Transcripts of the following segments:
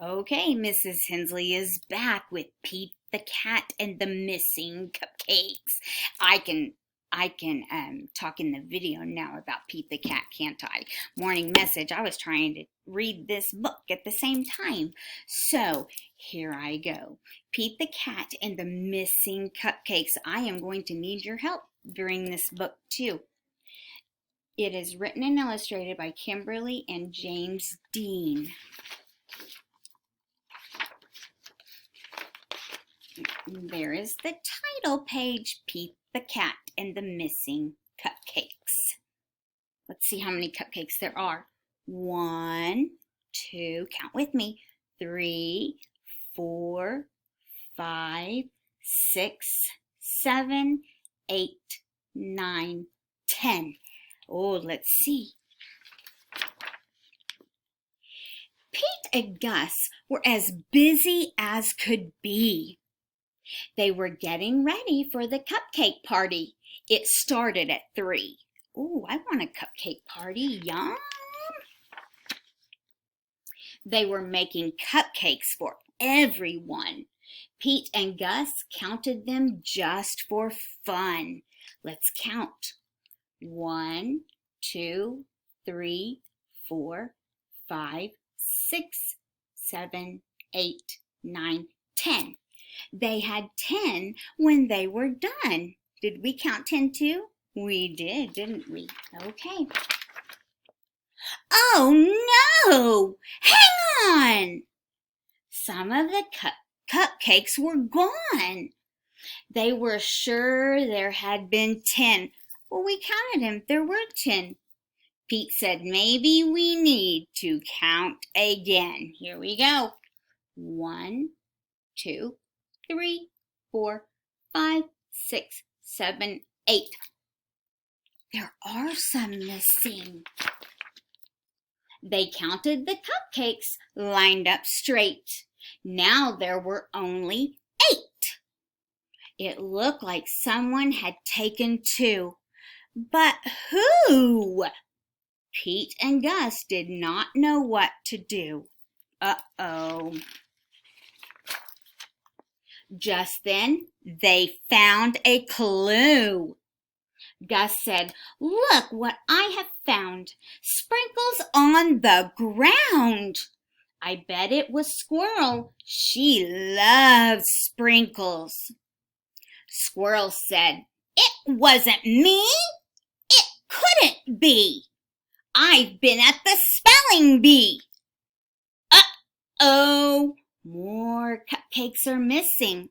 Okay, Mrs. Hensley is back with Pete the cat and the missing cupcakes. I can talk in the video now about Pete the cat, can't I? Morning message. I was trying to read this book at the same time. So here I go. Pete the cat and the missing cupcakes. I am going to need your help during this book too. It is written and illustrated by Kimberly and James Dean. There is the title page, Pete the Cat and the Missing Cupcakes. Let's see how many cupcakes there are. 1, 2, count with me, 3, 4, 5, 6, 7, 8, 9, 10. Oh, let's see. Pete and Gus were as busy as could be. They were getting ready for the cupcake party. It started at 3. Ooh, I want a cupcake party. Yum! They were making cupcakes for everyone. Pete and Gus counted them just for fun. Let's count. 1, 2, 3, 4, 5, 6, 7, 8, 9, 10. They had 10 when they were done. Did we count 10 too? We did, didn't we? Okay. Oh no! Hang on! Some of the cupcakes were gone. They were sure there had been 10. Well, we counted them. There were 10. Pete said maybe we need to count again. Here we go. 1, 2, 3, 4, 5, 6, 7, 8. There are some missing. They counted the cupcakes lined up straight. Now there were only 8. It looked like someone had taken 2. But who? Pete and Gus did not know what to do. Uh-oh. Just then, they found a clue. Gus said, "Look what I have found. Sprinkles on the ground. I bet it was Squirrel. She loves sprinkles." Squirrel said, "It wasn't me. It couldn't be. I've been at the spelling bee." Uh-oh. More cupcakes are missing.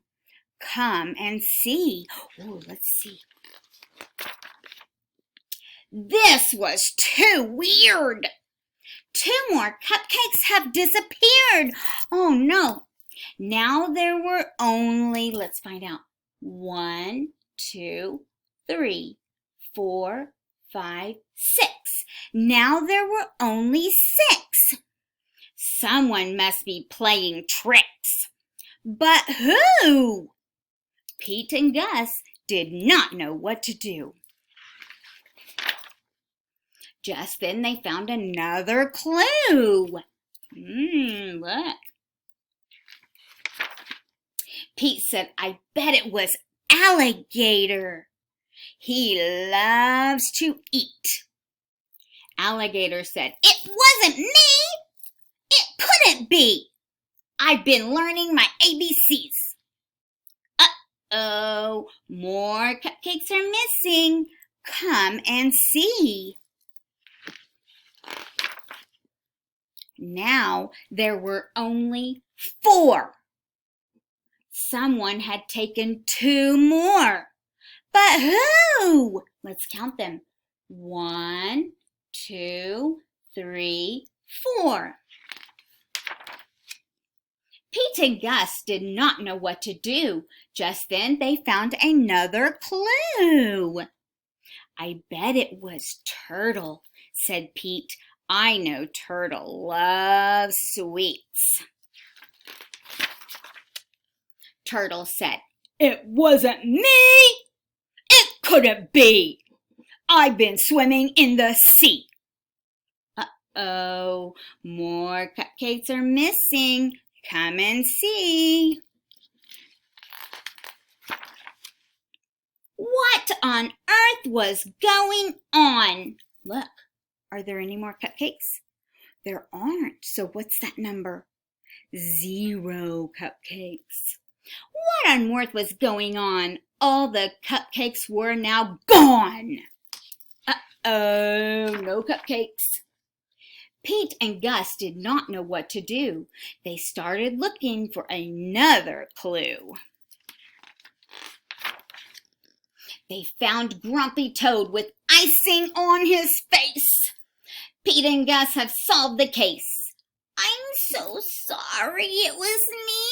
Come and see. Oh, let's see. This was too weird. 2 more cupcakes have disappeared. Oh no. Now there were only, let's find out, 1, 2, 3, 4, 5, 6. Now there were only 6. Someone must be playing tricks. But who? Pete and Gus did not know what to do. Just then they found another clue. Look. Pete said, "I bet it was Alligator. He loves to eat." Alligator said, "It wasn't me. It couldn't be. I've been learning my ABCs. Uh-oh, more cupcakes are missing. Come and see." Now there were only 4. Someone had taken 2 more. But who? Let's count them. 1, 2, 3, 4. Pete and Gus did not know what to do. Just then they found another clue. "I bet it was Turtle," said Pete. "I know Turtle loves sweets." Turtle said, "It wasn't me. It couldn't be. I've been swimming in the sea." Uh-oh, more cupcakes are missing. Come and see. What on earth was going on? Look, are there any more cupcakes? There aren't, so what's that number? 0 cupcakes. What on earth was going on? All the cupcakes were now gone. Uh-oh, no cupcakes. Pete and Gus did not know what to do. They started looking for another clue. They found Grumpy Toad with icing on his face. Pete and Gus have solved the case. I'm so sorry it was me.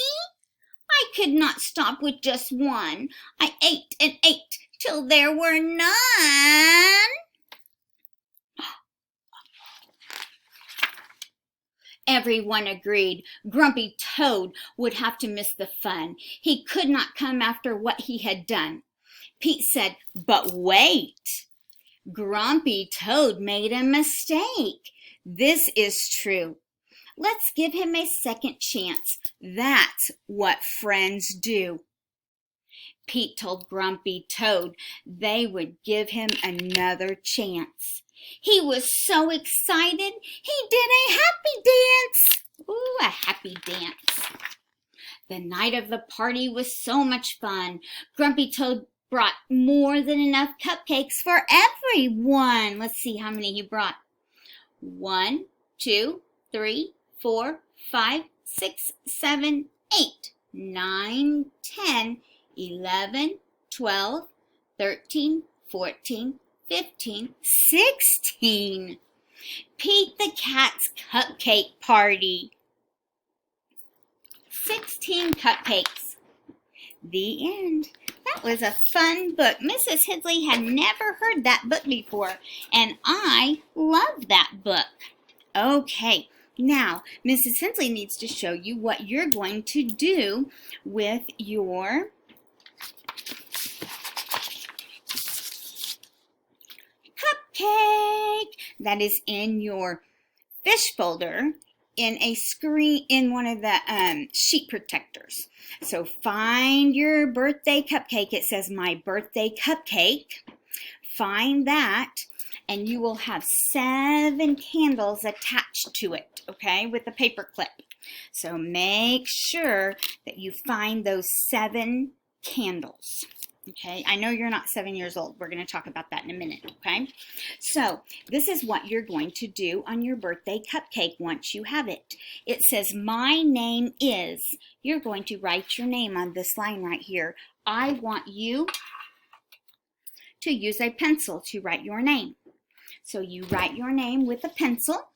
I could not stop with just one. I ate and ate till there were none. Everyone agreed Grumpy Toad would have to miss the fun. He could not come after what he had done. Pete said, "But wait, Grumpy Toad made a mistake. This is true. Let's give him a second chance. That's what friends do." Pete told Grumpy Toad they would give him another chance. He was so excited, he did a happy dance. Ooh, a happy dance. The night of the party was so much fun. Grumpy Toad brought more than enough cupcakes for everyone. Let's see how many he brought. 1, 2, 3, 4, 5, 6, 7, 8, 9, 10, 11, 12, 13, 14, 15, 16. Pete the Cat's cupcake party. 16 cupcakes. The end. That was a fun book. Mrs. Hensley had never heard that book before, and I love that book. Okay, now Mrs. Hensley needs to show you what you're going to do with your cupcake that is in your fish folder in one of the sheet protectors. So find your birthday cupcake. It says my birthday cupcake. Find that, and you will have 7 candles attached to it, okay, with a paper clip. So make sure that you find those 7 candles. Okay, I know you're not 7 years old. We're going to talk about that in a minute, okay? So this is what you're going to do on your birthday cupcake once you have it. It says, my name is. You're going to write your name on this line right here. I want you to use a pencil to write your name. So you write your name with a pencil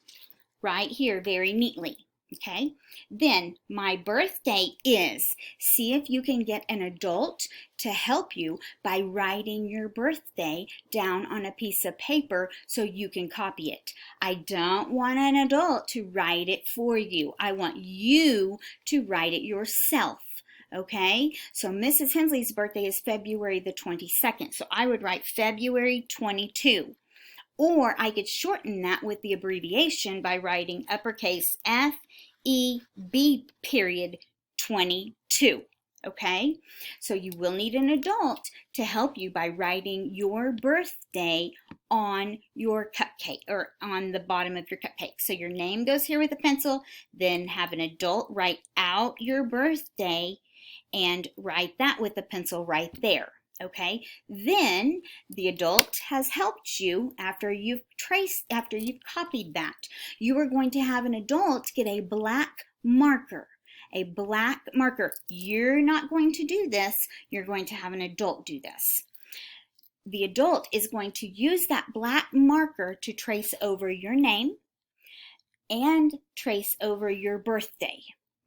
right here very neatly. Okay, then my birthday is. See if you can get an adult to help you by writing your birthday down on a piece of paper so you can copy it. I don't want an adult to write it for you. I want you to write it yourself. Okay, so Mrs. Hensley's birthday is February the 22nd, so I would write February 22. Or I could shorten that with the abbreviation by writing uppercase FEB period 22. Okay, so you will need an adult to help you by writing your birthday on your cupcake or on the bottom of your cupcake. So your name goes here with a pencil, then have an adult write out your birthday and write that with a pencil right there. Okay, then the adult has helped you after you've copied that. You are going to have an adult get a black marker. A black marker. You're not going to do this. You're going to have an adult do this. The adult is going to use that black marker to trace over your name and trace over your birthday.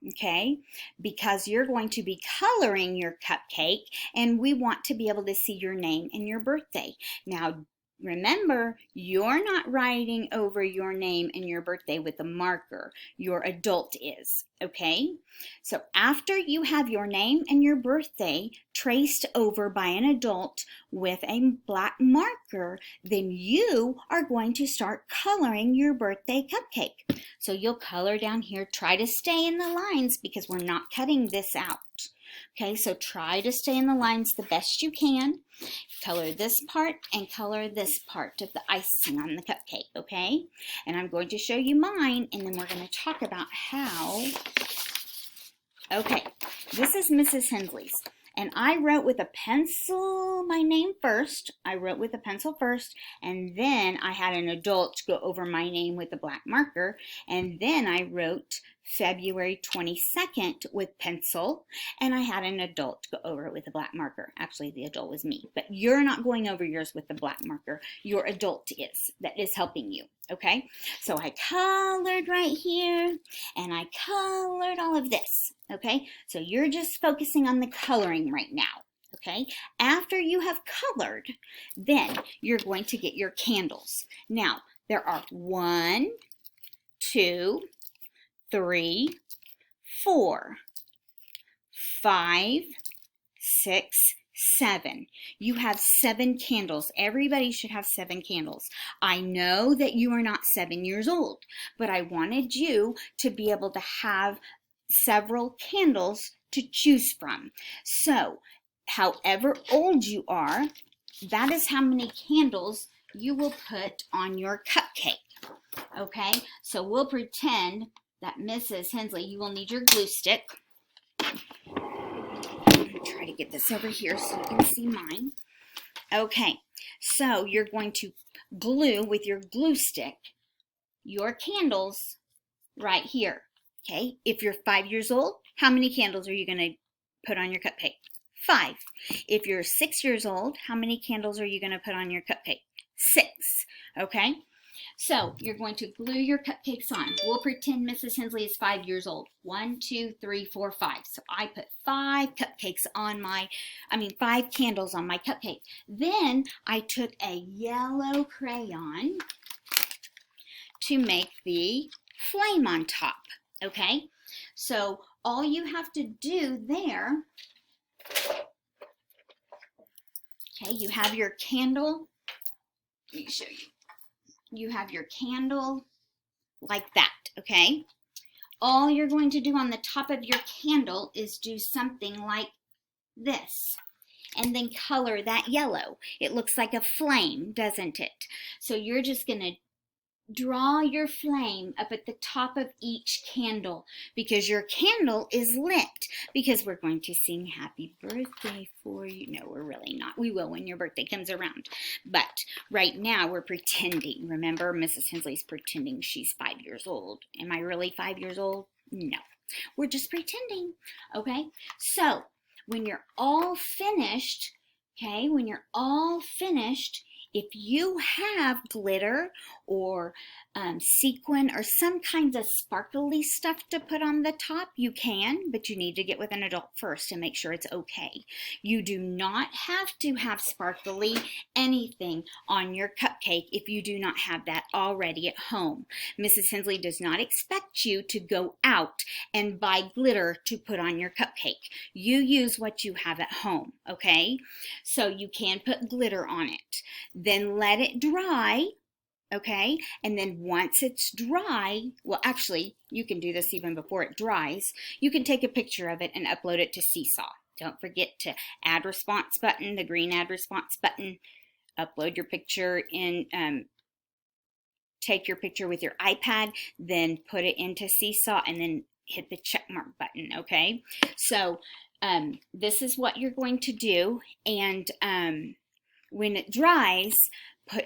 Okay, because you're going to be coloring your cupcake and we want to be able to see your name and your birthday. Now, Remember, you're not writing over your name and your birthday with a marker. Your adult is, okay? So after you have your name and your birthday traced over by an adult with a black marker, then you are going to start coloring your birthday cupcake. So you'll color down here. Try to stay in the lines because we're not cutting this out. Okay, so try to stay in the lines the best you can. Color this part and color this part of the icing on the cupcake, okay? And I'm going to show you mine, and then we're going to talk about how. Okay, this is Mrs. Hensley's. And I wrote with a pencil my name first. I wrote with a pencil first, and then I had an adult go over my name with a black marker, and then I wrote February 22nd with pencil, and I had an adult go over it with a black marker. Actually, the adult was me, but you're not going over yours with the black marker. Your adult is, that is helping you, okay? So I colored right here, and I colored all of this, okay? So you're just focusing on the coloring right now, okay? After you have colored, then you're going to get your candles. Now, there are 1, 2, 3, 4, 5, 6, 7. You have 7 candles. Everybody should have 7 candles. I know that you are not 7 years old, but I wanted you to be able to have several candles to choose from. So, however old you are, that is how many candles you will put on your cupcake. Okay, so we'll pretend that Mrs. Hensley, you will need your glue stick. I'm going to try to get this over here so you can see mine. Okay, so you're going to glue with your glue stick your candles right here. Okay, if you're 5 years old, how many candles are you going to put on your cupcake? 5. If you're 6 years old, how many candles are you going to put on your cupcake? 6. Okay, so you're going to glue your cupcakes on. We'll pretend Mrs. Hensley is 5 years old. 1, 2, 3, 4, 5. So I put 5 cupcakes on 5 candles on my cupcake. Then I took a yellow crayon to make the flame on top. Okay, so all you have to do there, okay, you have your candle. Let me show you. You have your candle like that, okay? All you're going to do on the top of your candle is do something like this, and then color that yellow. It looks like a flame, doesn't it? So you're just going to draw your flame up at the top of each candle because your candle is lit, because we're going to sing happy birthday for you. No, we're really not. We will when your birthday comes around. But right now we're pretending. Remember, Mrs. Hensley's pretending she's 5 years old. Am I really 5 years old? No. We're just pretending. Okay? So when you're all finished, okay, when you're all finished, if you have glitter or sequin or some kinds of sparkly stuff to put on the top, you can, but you need to get with an adult first and make sure it's okay. You do not have to have sparkly anything on your cupcake if you do not have that already at home. Mrs. Hensley does not expect you to go out and buy glitter to put on your cupcake. You use what you have at home, okay? So you can put glitter on it. Then let it dry, okay? And then once it's dry, well, actually, you can do this even before it dries. You can take a picture of it and upload it to Seesaw. Don't forget to add response button, the green add response button. Upload your picture in, take your picture with your iPad, then put it into Seesaw, and then hit the check mark button, okay? So this is what you're going to do, and when it dries,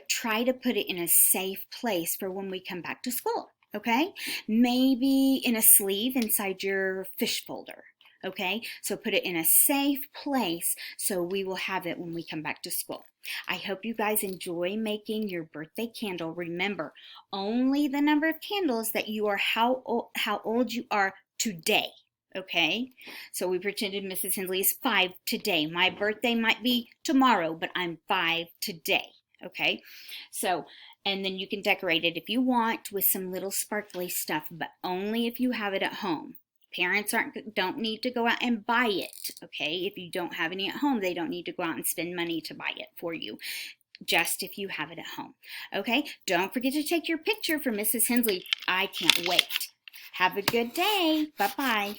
try to put it in a safe place for when we come back to school, okay? Maybe in a sleeve inside your fish folder, okay? So put it in a safe place so we will have it when we come back to school. I hope you guys enjoy making your birthday candle. Remember, only the number of candles that you are how old you are today. Okay, so we pretended Mrs. Hensley is 5 today. My birthday might be tomorrow, but I'm 5 today. Okay, so, and then you can decorate it if you want with some little sparkly stuff, but only if you have it at home. Parents don't need to go out and buy it, okay? If you don't have any at home, they don't need to go out and spend money to buy it for you, just if you have it at home, okay? Don't forget to take your picture for Mrs. Hensley. I can't wait. Have a good day. Bye-bye.